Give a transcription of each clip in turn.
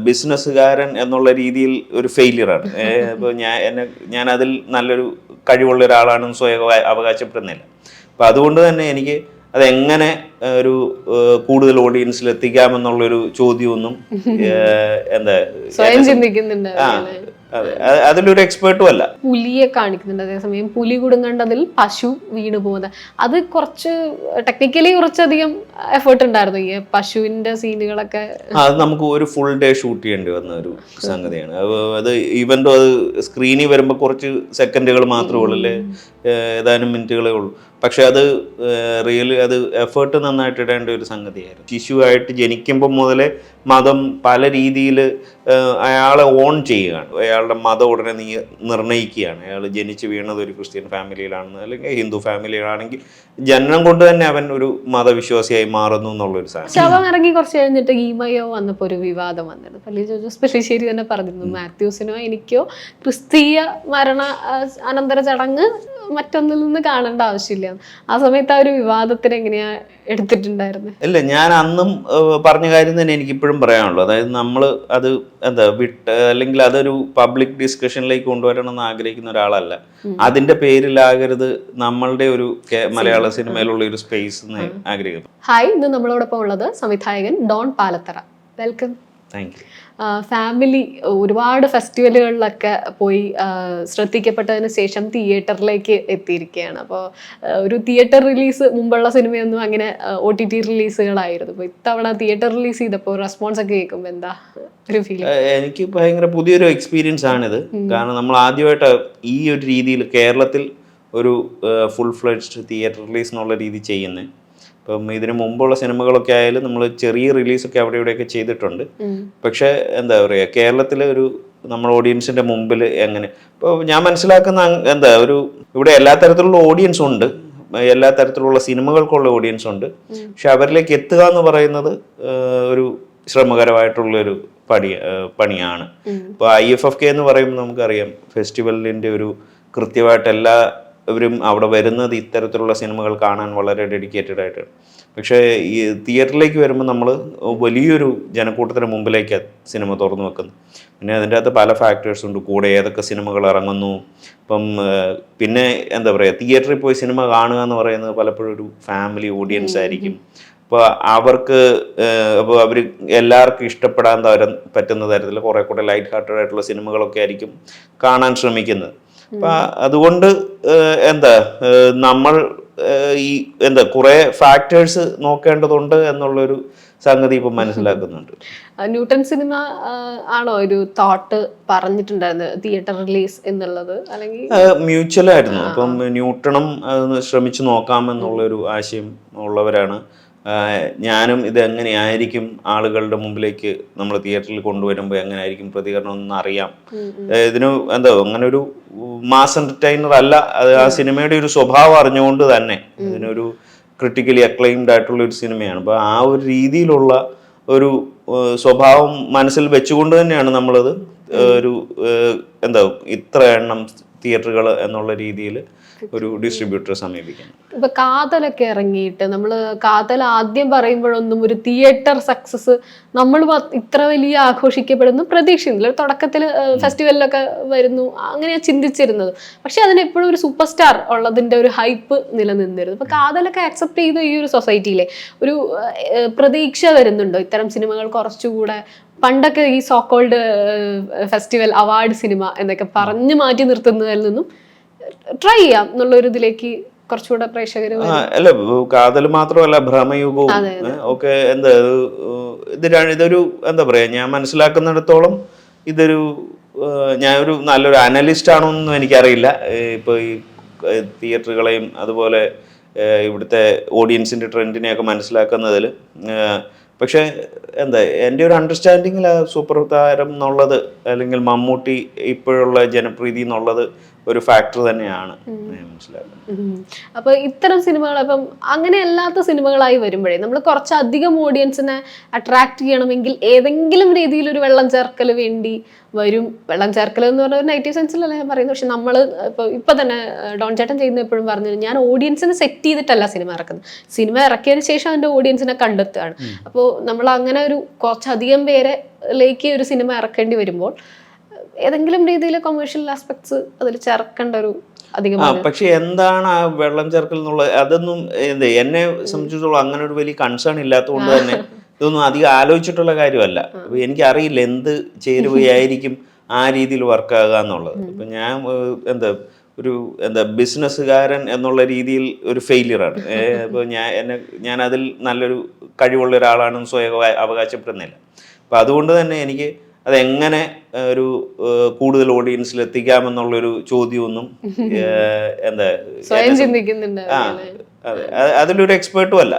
ബിസിനസ്സുകാരൻ എന്നുള്ള രീതിയിൽ ഒരു ഫെയിലിയറാണ്. ഇപ്പോൾ ഞാൻ അതിൽ നല്ലൊരു കഴിവുള്ള ഒരാളാണെന്ന് സ്വയം അവകാശപ്പെടുന്നില്ല. അപ്പം അതുകൊണ്ട് തന്നെ എനിക്ക് അതെങ്ങനെ ഒരു കൂടുതൽ ഓഡിയൻസിൽ എത്തിക്കാമെന്നുള്ളൊരു ചോദ്യമൊന്നും എന്താ അതെ അതിലൊരു എക്സ്പേർട്ടും അല്ല. പുലിയെ കാണിക്കുന്നുണ്ട്, അതേസമയം പുലി കുടുങ്ങേണ്ടതിൽ പശു വീണു പോകുന്നത്, അത് കുറച്ച് ടെക്നിക്കലി കുറച്ചധികം എഫേർട്ട് ഉണ്ടായിരുന്നു ഈ പശുവിന്റെ സീനുകളൊക്കെ. അത് നമുക്ക് ഒരു ഫുൾ ഡേ ഷൂട്ട് ചെയ്യേണ്ടി വന്ന ഒരു സംഗതിയാണ്. അത് ഈവൻ അത് സ്ക്രീനിൽ വരുമ്പോൾ കുറച്ച് സെക്കൻഡുകൾ മാത്രമേ ഉള്ളൂ, അല്ലേ, ഏതാനും മിനിറ്റുകളേ ഉള്ളൂ. പക്ഷെ അത് റിയലി അത് എഫേർട്ട് നന്നായിട്ട് ഇടേണ്ട ഒരു സംഗതിയായിരുന്നു. ശിശുവായിട്ട് ജനിക്കുമ്പോൾ മുതലേ മതം പല രീതിയിൽ അയാളെ ഓൺ ചെയ്യുകയാണ്. അയാളുടെ മതം ഉടനെ നിർണ്ണയിക്കുകയാണ്. അയാൾ ജനിച്ച് വീണത് ഒരു ക്രിസ്ത്യൻ ഫാമിലിയിലാണെന്ന് അല്ലെങ്കിൽ ഹിന്ദു ഫാമിലിയിലാണെങ്കിൽ ജനനം കൊണ്ട് തന്നെ അവൻ ഒരു മതവിശ്വാസിയായി മാറുന്നു എന്നുള്ളൊരു സാധനം. ശവം ഇറങ്ങി കുറച്ച് കഴിഞ്ഞിട്ട് ഈമയോ വന്നപ്പോൾ ഒരു വിവാദം വന്നിരുന്നു. പള്ളി ജോസഫ് പെല്ലിശ്ശേരി തന്നെ പറഞ്ഞിരുന്നു, മാത്യൂസിനോ എനിക്കോ ക്രിസ്തീയ മരണ അനന്തര ചടങ്ങ് മറ്റൊന്നിൽ നിന്ന് കാണേണ്ട ആവശ്യമില്ല. ആ സമയത്ത് ആ ഒരു വിവാദത്തിന് എങ്ങനെയാ എടുത്തിട്ടുണ്ടായിരുന്നത്? ഇല്ല, ഞാൻ അന്നും പറഞ്ഞ കാര്യം തന്നെ എനിക്കിപ്പോഴും പറയാനുള്ളൂ. അതായത് നമ്മൾ അത് അല്ലെങ്കിൽ അതൊരു പബ്ലിക് ഡിസ്കഷനിലേക്ക് കൊണ്ടുവരണം എന്ന് ആഗ്രഹിക്കുന്ന ഒരാളല്ല. അതിന്റെ പേരിലാകരുത് നമ്മളുടെ ഒരു മലയാള സിനിമയിലുള്ള ഒരു സ്പേസ് എന്ന് ആഗ്രഹിക്കുന്നു. ഹായ്, ഇന്ന് നമ്മളോടൊപ്പം ഉള്ളത് സംവിധായകൻ Don Palathara. Welcome. Thank you. Family ഒരുപാട് ഫെസ്റ്റിവലുകളിലൊക്കെ പോയി ശ്രദ്ധിക്കപ്പെട്ടതിന് ശേഷം തിയേറ്ററിലേക്ക് എത്തിയിരിക്കുകയാണ്. അപ്പോൾ ഒരു തിയേറ്റർ റിലീസ് മുമ്പുള്ള സിനിമയൊന്നും അങ്ങനെ OTT റിലീസുകളായിരുന്നു. അപ്പോൾ ഇത്തവണ തിയേറ്റർ റിലീസ് ചെയ്തപ്പോൾ റെസ്പോൺസ് ഒക്കെ കേൾക്കുമ്പോൾ എന്താ ഒരു ഫീലിംഗ്? എനിക്ക് ഭയങ്കര പുതിയൊരു എക്സ്പീരിയൻസ് ആണിത്. കാരണം നമ്മൾ ആദ്യമായിട്ട് ഈ ഒരു രീതിയിൽ കേരളത്തിൽ ഒരു ഫുൾ ഫ്ലെഡ്ജ്ഡ് തിയേറ്റർ റിലീസ് എന്നുള്ള രീതി ചെയ്യുന്നത്. ഇപ്പം ഇതിന് മുമ്പുള്ള സിനിമകളൊക്കെ ആയാലും നമ്മൾ ചെറിയ റിലീസൊക്കെ അവിടെ ഇവിടെയൊക്കെ ചെയ്തിട്ടുണ്ട്. പക്ഷേ എന്താ പറയുക, കേരളത്തിൽ ഒരു നമ്മൾ ഓഡിയൻസിൻ്റെ മുമ്പിൽ എങ്ങനെ, ഇപ്പോൾ ഞാൻ മനസ്സിലാക്കുന്ന ഇവിടെ എല്ലാ തരത്തിലുള്ള ഓഡിയൻസ് ഉണ്ട്, എല്ലാ തരത്തിലുള്ള സിനിമകൾക്കുള്ള ഓഡിയൻസ് ഉണ്ട്. പക്ഷെ അവരിലേക്ക് എത്തുക എന്ന് പറയുന്നത് ഒരു ശ്രമകരമായിട്ടുള്ളൊരു പണിയാണ്. ഇപ്പോൾ IFFK എന്ന് പറയുമ്പോൾ നമുക്കറിയാം ഫെസ്റ്റിവലിൻ്റെ ഒരു കൃത്യമായിട്ട് എല്ലാവരും അവിടെ വരുന്നത് ഇത്തരത്തിലുള്ള സിനിമകൾ കാണാൻ വളരെ ഡെഡിക്കേറ്റഡ് ആയിട്ടാണ്. പക്ഷേ ഈ തിയേറ്ററിലേക്ക് വരുമ്പോൾ നമ്മൾ വലിയൊരു ജനക്കൂട്ടത്തിന് മുമ്പിലേക്കാണ് സിനിമ തുറന്നു വെക്കുന്നത്. പിന്നെ അതിൻ്റെ അകത്ത് പല ഫാക്ടേഴ്സ് ഉണ്ട്, കൂടെ ഏതൊക്കെ സിനിമകൾ ഇറങ്ങുന്നു. ഇപ്പം പിന്നെ എന്താ പറയുക, തിയേറ്ററിൽ പോയി സിനിമ കാണുക എന്ന് പറയുന്നത് പലപ്പോഴും ഒരു ഫാമിലി ഓഡിയൻസ് ആയിരിക്കും. അപ്പോൾ അപ്പോൾ അവർ എല്ലാവർക്കും ഇഷ്ടപ്പെടാൻ പറ്റുന്ന തരത്തിൽ കുറേ കൂടെ ലൈറ്റ് ഹാർട്ടഡ് ആയിട്ടുള്ള സിനിമകളൊക്കെ ആയിരിക്കും കാണാൻ ശ്രമിക്കുന്നത്. അപ്പം അതുകൊണ്ട് നമ്മൾ കുറേ ഫാക്ടേഴ്സ് നോക്കേണ്ടതുണ്ട് എന്നുള്ളൊരു സംഗതി ഇപ്പം മനസ്സിലാക്കുന്നുണ്ട്. ന്യൂട്ടൺ സിനിമ ആണോ ഒരു തോട്ട് പറഞ്ഞിട്ടുണ്ടായിരുന്നത് തിയേറ്റർ റിലീസ് എന്നുള്ളത്, അല്ലെങ്കിൽ മ്യൂച്വൽ ആയിരുന്നു? അപ്പം ന്യൂട്ടണും ശ്രമിച്ചു നോക്കാമെന്നുള്ളൊരു ആശയം ഉള്ളവരാണ്. ഞാനും ഇത് എങ്ങനെയായിരിക്കും ആളുകളുടെ മുമ്പിലേക്ക് നമ്മൾ തിയേറ്ററിൽ കൊണ്ടുവരുമ്പോൾ എങ്ങനെയായിരിക്കും പ്രതികരണം എന്ന് അറിയാം. ഇതിന് അങ്ങനെ ഒരു മാസ് എന്റർടൈനർ അല്ല, അത് ആ സിനിമയുടെ ഒരു സ്വഭാവം അറിഞ്ഞുകൊണ്ട് തന്നെ ഇതിനൊരു ക്രിട്ടിക്കലി അക്ലൈംഡ് ആയിട്ടുള്ള ഒരു സിനിമയാണ്. അപ്പോൾ ആ ഒരു രീതിയിലുള്ള ഒരു സ്വഭാവം മനസ്സിൽ വെച്ചുകൊണ്ട് തന്നെയാണ് നമ്മളത് ഒരു ഇത്ര എണ്ണം തിയേറ്ററുകൾ എന്നുള്ള രീതിയിൽ ഒരു ഡിസ്ട്രിബ്യൂട്ടറെ സമീപിക്കണം. ഇപ്പൊ കാതലൊക്കെ ഇറങ്ങിയിട്ട് നമ്മള് കാതൽ ആദ്യം പറയുമ്പോഴൊന്നും ഒരു തിയേറ്റർ സക്സസ് നമ്മൾ ഇത്ര വലിയ ആഘോഷിക്കപ്പെടുന്നു പ്രതീക്ഷിക്കുന്നില്ല. തുടക്കത്തിൽ ഫെസ്റ്റിവലിലൊക്കെ വരുന്നു അങ്ങനെയാ ചിന്തിച്ചിരുന്നത്. പക്ഷെ അതിനെപ്പോഴും ഒരു സൂപ്പർ സ്റ്റാർ ഉള്ളതിന്റെ ഒരു ഹൈപ്പ് നിലനിന്നിരുന്നു. ഇപ്പൊ കാതലൊക്കെ അക്സെപ്റ്റ് ചെയ്ത ഈ ഒരു സൊസൈറ്റിയിലെ ഒരു പ്രതീക്ഷ വരുന്നുണ്ടോ ഇത്തരം സിനിമകൾ കുറച്ചുകൂടെ? പണ്ടൊക്കെ ഈ സോക്കോൾഡ് ഫെസ്റ്റിവൽ അവാർഡ് സിനിമ എന്നൊക്കെ പറഞ്ഞു മാറ്റി നിർത്തുന്നതിൽ നിന്നും ട്രൈ ചെയ്യാം എന്നുള്ള ഒരു ഇതിലേക്ക് കുറച്ചുകൂടെ പ്രേക്ഷകർ. അല്ല, കാതൽ മാത്രമല്ല ഭ്രമയുഗവും ഒക്കെ ഇതൊരു ഞാൻ മനസ്സിലാക്കുന്നിടത്തോളം ഇതൊരു ഞാനൊരു നല്ലൊരു അനലിസ്റ്റ് ആണോന്നും എനിക്കറിയില്ല. ഇപ്പോൾ ഈ തിയേറ്ററുകളെയും അതുപോലെ ഇവിടുത്തെ ഓഡിയൻസിന്റെ ട്രെൻഡിനെയൊക്കെ മനസ്സിലാക്കുന്നതിൽ. പക്ഷേ എൻ്റെ ഒരു അണ്ടർസ്റ്റാൻഡിങ്ങിൽ സൂപ്പർ താരം എന്നുള്ളത് അല്ലെങ്കിൽ മമ്മൂട്ടി ഇപ്പോഴുള്ള ജനപ്രീതി എന്നുള്ളത് ഒരു ഫാക്ടർ തന്നെയാണ് ഞാൻ മനസ്സിലാക്കുന്നത്. അപ്പൊ ഇത്തരം സിനിമകൾ അപ്പം അങ്ങനെ അല്ലാത്ത സിനിമകളായി വരുമ്പോഴേ നമ്മൾ കുറച്ചധികം ഓഡിയൻസിനെ അട്രാക്ട് ചെയ്യണമെങ്കിൽ ഏതെങ്കിലും രീതിയിൽ ഒരു വെള്ളം ചേർക്കൽ വേണ്ടി വരും. വെള്ളം ചേർക്കൽ എന്ന് പറഞ്ഞ ഒരു നെഗറ്റീവ് സെൻസിലല്ല ഞാൻ പറയുന്നത്. പക്ഷെ നമ്മൾ ഇപ്പൊ തന്നെ ഡോൺ ചേട്ടൻ ചെയ്യുന്ന എപ്പോഴും പറഞ്ഞു, ഞാൻ ഓഡിയൻസിനെ സെറ്റ് ചെയ്തിട്ടല്ല സിനിമ ഇറക്കുന്നത്, സിനിമ ഇറക്കിയതിന് ശേഷം അതിന്റെ ഓഡിയൻസിനെ കണ്ടെത്തുകയാണ്. അപ്പോൾ നമ്മൾ അങ്ങനെ ഒരു കുറച്ചധികം പേരിലേക്ക് ഒരു സിനിമ ഇറക്കേണ്ടി വരുമ്പോൾ ഏതെങ്കിലും രീതിയിൽ കൊമേഴ്ഷ്യൽ ആസ്പെക്ട്സ് അതിൽ ചേർക്കേണ്ട ഒരു അധികം. പക്ഷെ എന്താണ് ആ വെള്ളം ചേർക്കൽ എന്നുള്ളത്, അതൊന്നും എന്നെ സംബന്ധിച്ചിടത്തോളം അങ്ങനെ ഒരു വലിയ കൺസേൺ ഇല്ലാത്തതുകൊണ്ട് തന്നെ ഇതൊന്നും അധികം ആലോചിച്ചിട്ടുള്ള കാര്യമല്ല. അപ്പൊ എനിക്കറിയില്ല എന്ത് ചേരുവയായിരിക്കും ആ രീതിയിൽ വർക്കാകുക എന്നുള്ളത്. ഇപ്പൊ ഞാൻ ബിസിനസ്സുകാരൻ എന്നുള്ള രീതിയിൽ ഒരു ഫെയിലിയറാണ്. ഇപ്പോൾ ഞാൻ അതിൽ നല്ലൊരു കഴിവുള്ള ഒരാളാണെന്ന് സ്വയം അവകാശപ്പെടുന്നില്ല. അപ്പം അതുകൊണ്ട് തന്നെ എനിക്ക് അതെങ്ങനെ ഒരു കൂടുതൽ ഓഡിയൻസിൽ എത്തിക്കാമെന്നുള്ളൊരു ചോദ്യമൊന്നും അതിലൊരു എക്സ്പേർട്ടും അല്ല.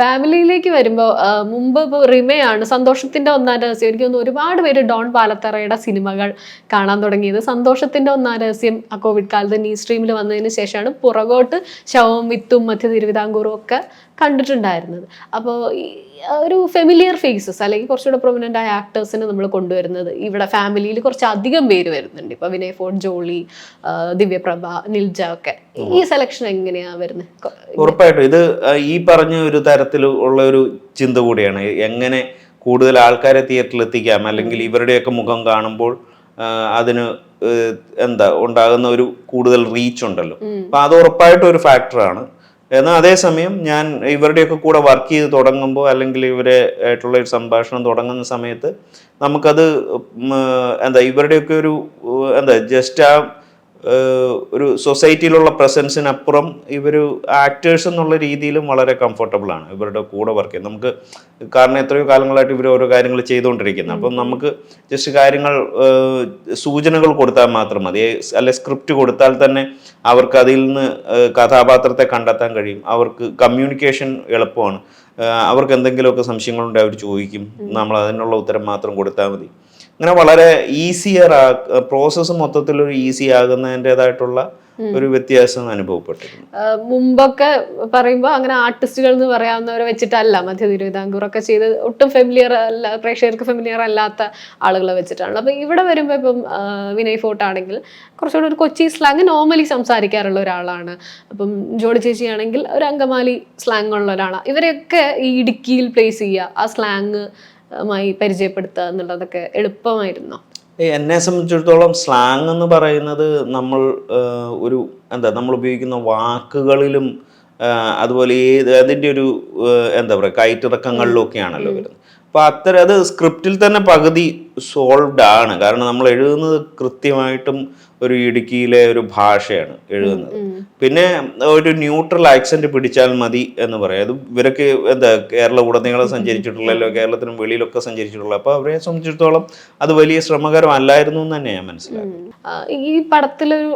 ഫാമിലിയിലേക്ക് വരുമ്പോൾ മുമ്പ് ഇപ്പോൾ റിമയാണ് സന്തോഷത്തിന്റെ ഒന്നാം രഹസ്യം. എനിക്ക് തോന്നുന്നു ഒരുപാട് പേര് ഡോൺ പാലത്തറയുടെ സിനിമകൾ കാണാൻ തുടങ്ങിയത് സന്തോഷത്തിന്റെ ഒന്നാം രഹസ്യം ആ കോവിഡ് കാലത്ത് നീ സ്ട്രീമിൽ വന്നതിന് ശേഷമാണ്. പുറകോട്ട് ശവം വിത്തും മധ്യ തിരുവിതാംകൂറും ഒക്കെ കണ്ടിട്ടുണ്ടായിരുന്നത്. അപ്പോൾ ഒരു ഫെമിലിയർ ഫേസസ് അല്ലെങ്കിൽ കുറച്ചുകൂടെ പ്രൊമിനൻ്റ് ആയ ആക്ടേഴ്സിനെ നമ്മൾ കൊണ്ടുവരുന്നത് ഇവിടെ ഫാമിലിയിൽ കുറച്ച് അധികം പേര് വരുന്നുണ്ട്. ഇപ്പൊ വിനയ് ഫോർട്ട്, ജോളി, ദിവ്യപ്രഭ, നിൽജ ഒക്കെ. ഈ സെലക്ഷൻ എങ്ങനെയാ വരുന്നത്? ഉറപ്പായിട്ടും ഇത് ഈ പറഞ്ഞ ഒരു തരത്തിൽ ഉള്ള ഒരു ചിന്ത കൂടിയാണ്. എങ്ങനെ കൂടുതൽ ആൾക്കാരെ തിയേറ്ററിൽ എത്തിക്കാം, അല്ലെങ്കിൽ ഇവരുടെയൊക്കെ മുഖം കാണുമ്പോൾ അതിന് ഉണ്ടാകുന്ന ഒരു കൂടുതൽ റീച്ച് ഉണ്ടല്ലോ. അപ്പൊ അത് ഉറപ്പായിട്ടും ഒരു ഫാക്ടറാണ്. എന്നാൽ അതേസമയം ഞാൻ ഇവരുടെയൊക്കെ കൂടെ വർക്ക് ചെയ്ത് തുടങ്ങുമ്പോൾ, അല്ലെങ്കിൽ ഇവരെ ആയിട്ടുള്ള ഒരു സംഭാഷണം തുടങ്ങുന്ന സമയത്ത് നമുക്കത് ഇവരുടെയൊക്കെ ഒരു ജസ്റ്റ് ആ ഒരു സൊസൈറ്റിയിലുള്ള പ്രസൻസിനപ്പുറം ഇവർ ആക്ടേഴ്സ് എന്നുള്ള രീതിയിലും വളരെ കംഫർട്ടബിൾ ആണ് ഇവരുടെ കൂടെ വർക്ക് ചെയ്യുന്നത് നമുക്ക്. കാരണം എത്രയോ കാലങ്ങളായിട്ട് ഇവർ ഓരോ കാര്യങ്ങൾ ചെയ്തുകൊണ്ടിരിക്കുന്നത്. അപ്പം നമുക്ക് ജസ്റ്റ് കാര്യങ്ങൾ സൂചനകൾ കൊടുത്താൽ മാത്രം മതി, അല്ലെ സ്ക്രിപ്റ്റ് കൊടുത്താൽ തന്നെ അവർക്ക് അതിൽ നിന്ന് കഥാപാത്രത്തെ കണ്ടെത്താൻ കഴിയും. അവർക്ക് കമ്മ്യൂണിക്കേഷൻ എളുപ്പമാണ്. അവർക്ക് എന്തെങ്കിലുമൊക്കെ സംശയങ്ങളുണ്ടെങ്കിൽ അവർ ചോദിക്കും, നമ്മൾ അതിനുള്ള ഉത്തരം മാത്രം കൊടുത്താൽ മതി. അങ്ങനെ വളരെ ഈസിയർ പ്രോസസ്സ് മൊത്തത്തിൽ ഒരു ഈസി ആകുന്നതിൻ്റെതായിട്ടുള്ള ഒരു വ്യത്യാസം അനുഭവപ്പെട്ടിരുന്നു. മുമ്പൊക്കെ പറയുമ്പോൾ അങ്ങനെ ആർട്ടിസ്റ്റുകൾ എന്ന് പറയാവുന്നവരെ വെച്ചിട്ടല്ല മധ്യ തിരുവിതാംകൂറൊക്കെ ചെയ്ത് ഒട്ടും ഫെമിലിയർ അല്ല, പ്രേക്ഷകർക്ക് ഫെമിലിയർ അല്ലാത്ത ആളുകളെ വെച്ചിട്ടാണ്. അപ്പൊ ഇവിടെ വരുമ്പോൾ ഇപ്പം വിനയ് ഫോർട്ട് ആണെങ്കിൽ കുറച്ചുകൂടി ഒരു കൊച്ചി സ്ലാങ് നോർമലി സംസാരിക്കാറുള്ള ഒരാളാണ്. അപ്പം ജോഡി ചേച്ചി ആണെങ്കിൽ ഒരു അങ്കമാലി സ്ലാങ് ഉള്ള ഒരാളാണ്. ഇവരെയൊക്കെ ഈ ഇടുക്കിയിൽ പ്ലേസ് ചെയ്യുക, ആ സ്ലാങ് മായി പരിചയപ്പെടുത്തുക എന്നുള്ളതൊക്കെ എളുപ്പമായിരുന്നോ? എന്നെ സംബന്ധിച്ചിടത്തോളം സ്ലാങ് എന്ന് പറയുന്നത് നമ്മൾ നമ്മൾ ഉപയോഗിക്കുന്ന വാക്കുകളിലും അതുപോലെ അതിൻ്റെ ഒരു കയറ്റിറക്കങ്ങളിലും ഒക്കെയാണല്ലോ വരുന്നത്. അപ്പോൾ അത് സ്ക്രിപ്റ്റിൽ തന്നെ പകുതി സോൾവ്ഡ് ആണ്. കാരണം നമ്മൾ എഴുതുന്നത് കൃത്യമായിട്ടും ഒരു ഇടുക്കിയിലെ ഒരു ഭാഷയാണ് എഴുതുന്നത്. പിന്നെ ഒരു ന്യൂട്രൽ ആക്സെന്റ് പിടിച്ചാൽ മതി എന്ന് പറയാം. അത് ഇവരൊക്കെ കേരള ഉടനീളം സഞ്ചരിച്ചിട്ടുള്ളല്ലോ, കേരളത്തിനും വെളിയിലൊക്കെ സഞ്ചരിച്ചിട്ടുള്ള. അപ്പോൾ അവരെ സംബന്ധിച്ചിടത്തോളം അത് വലിയ ശ്രമകരമല്ലായിരുന്നു എന്ന് തന്നെ ഞാൻ മനസ്സിലാക്കി. ഈ പടത്തിലൊരു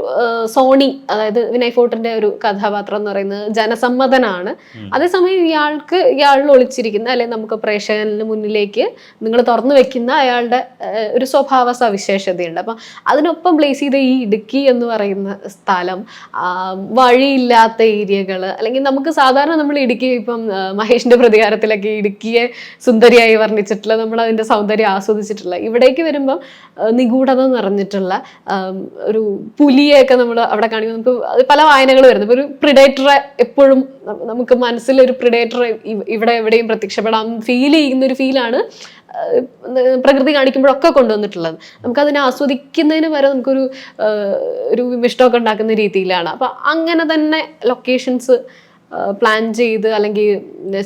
സോണി, അതായത് വിനയ് ഫോർട്ടിന്റെ ഒരു കഥാപാത്രം എന്ന് പറയുന്നത് ജനസമ്മതനാണ്. അതേസമയം ഇയാളിൽ ഒളിച്ചിരിക്കുന്ന, അല്ലെങ്കിൽ നമുക്ക് പ്രേക്ഷകന് മുന്നിലേക്ക് നിങ്ങൾ തുറന്നു വെക്കുന്ന അയാളുടെ ഒരു സ്വഭാവ സവിശേഷതയുണ്ട്. അപ്പം അതിനൊപ്പം പ്ലേസ് ചെയ്ത ഈ ഇടുക്കി എന്ന് പറയുന്ന സ്ഥലം, വഴിയില്ലാത്ത ഏരിയകൾ, അല്ലെങ്കിൽ നമുക്ക് സാധാരണ നമ്മൾ ഇടുക്കി ഇപ്പം മഹേഷിന്റെ പ്രതികാരത്തിലൊക്കെ ഇടുക്കിയെ സുന്ദരിയായി വർണ്ണിച്ചിട്ടുള്ള, നമ്മൾ അതിന്റെ സൗന്ദര്യം ആസ്വദിച്ചിട്ടുള്ള, ഇവിടേക്ക് വരുമ്പം നിഗൂഢത നിറഞ്ഞിട്ടുള്ള ഒരു പുലിയൊക്കെ നമ്മൾ അവിടെ കാണിക്കുമ്പോൾ നമുക്ക് പല വായനകൾ വരുന്നത്. ഒരു പ്രിഡേറ്ററെ എപ്പോഴും നമുക്ക് മനസ്സിലൊരു പ്രിഡേറ്ററെ ഇവിടെ എവിടെയും പ്രത്യക്ഷപ്പെടാൻ ഫീൽ ചെയ്യുന്ന ഒരു ഫീലാണ് പ്രകൃതി കാണിക്കുമ്പോഴൊക്കെ കൊണ്ടുവന്നിട്ടുള്ളത്. നമുക്കതിനെ ആസ്വദിക്കുന്നതിന് വരെ നമുക്കൊരു വിമിഷ്ടമൊക്കെ ഉണ്ടാക്കുന്ന രീതിയിലാണ്. അപ്പം അങ്ങനെ തന്നെ ലൊക്കേഷൻസ് പ്ലാൻ ചെയ്ത്, അല്ലെങ്കിൽ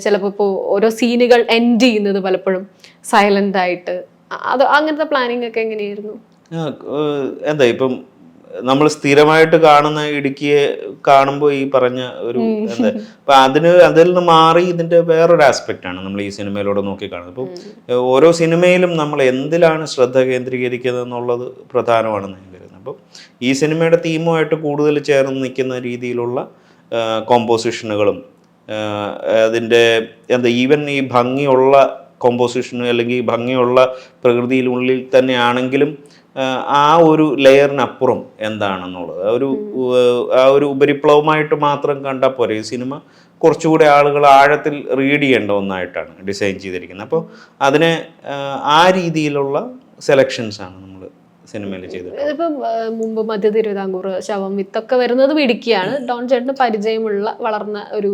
ചിലപ്പോൾ ഇപ്പോൾ ഓരോ സീനുകൾ എൻഡ് ചെയ്യുന്നത് പലപ്പോഴും സൈലന്റ് ആയിട്ട്, അത് അങ്ങനത്തെ പ്ലാനിങ് ഒക്കെ എങ്ങനെയായിരുന്നു? ഇപ്പം നമ്മൾ സ്ഥിരമായിട്ട് കാണുന്ന ഇടുക്കിയെ കാണുമ്പോൾ ഈ പറഞ്ഞ ഒരു അപ്പൊ അതിൽ നിന്ന് മാറി ഇതിന്റെ വേറൊരു ആസ്പെക്റ്റ് ആണ് നമ്മൾ ഈ സിനിമയിലൂടെ നോക്കി കാണുന്നത്. അപ്പോൾ ഓരോ സിനിമയിലും നമ്മൾ എന്തിലാണ് ശ്രദ്ധ കേന്ദ്രീകരിക്കുന്നത് എന്നുള്ളത് പ്രധാനമാണെന്ന് ഞാൻ കരുതുന്നത്. അപ്പം ഈ സിനിമയുടെ തീമുമായിട്ട് കൂടുതൽ ചേർന്ന് നിൽക്കുന്ന രീതിയിലുള്ള കോമ്പോസിഷനുകളും അതിൻ്റെ ഈവൻ ഈ ഭംഗിയുള്ള കോമ്പോസിഷന് അല്ലെങ്കിൽ ഭംഗിയുള്ള പ്രകൃതിയിലുള്ളിൽ തന്നെയാണെങ്കിലും ആ ഒരു ലെയറിനപ്പുറം എന്താണെന്നുള്ളത് ആ ഒരു ഉപരിപ്ലവമായിട്ട് മാത്രം കണ്ടാൽ പോരെ. ഈ സിനിമ കുറച്ചുകൂടെ ആളുകൾ ആഴത്തിൽ റീഡ് ചെയ്യേണ്ട ഒന്നായിട്ടാണ് ഡിസൈൻ ചെയ്തിരിക്കുന്നത്. അപ്പോൾ അതിനെ ആ രീതിയിലുള്ള സെലക്ഷൻസാണ് നമ്മൾ സിനിമയിൽ ചെയ്തത്. ഇതിപ്പം മുമ്പ് മധ്യ തിരുവിതാംകൂർ, ശവം, വിത്തൊക്കെ വരുന്നത് ഇടുക്കിയാണ്. ഡോൺ ചേട്ടന് പരിചയമുള്ള വളർന്ന ഒരു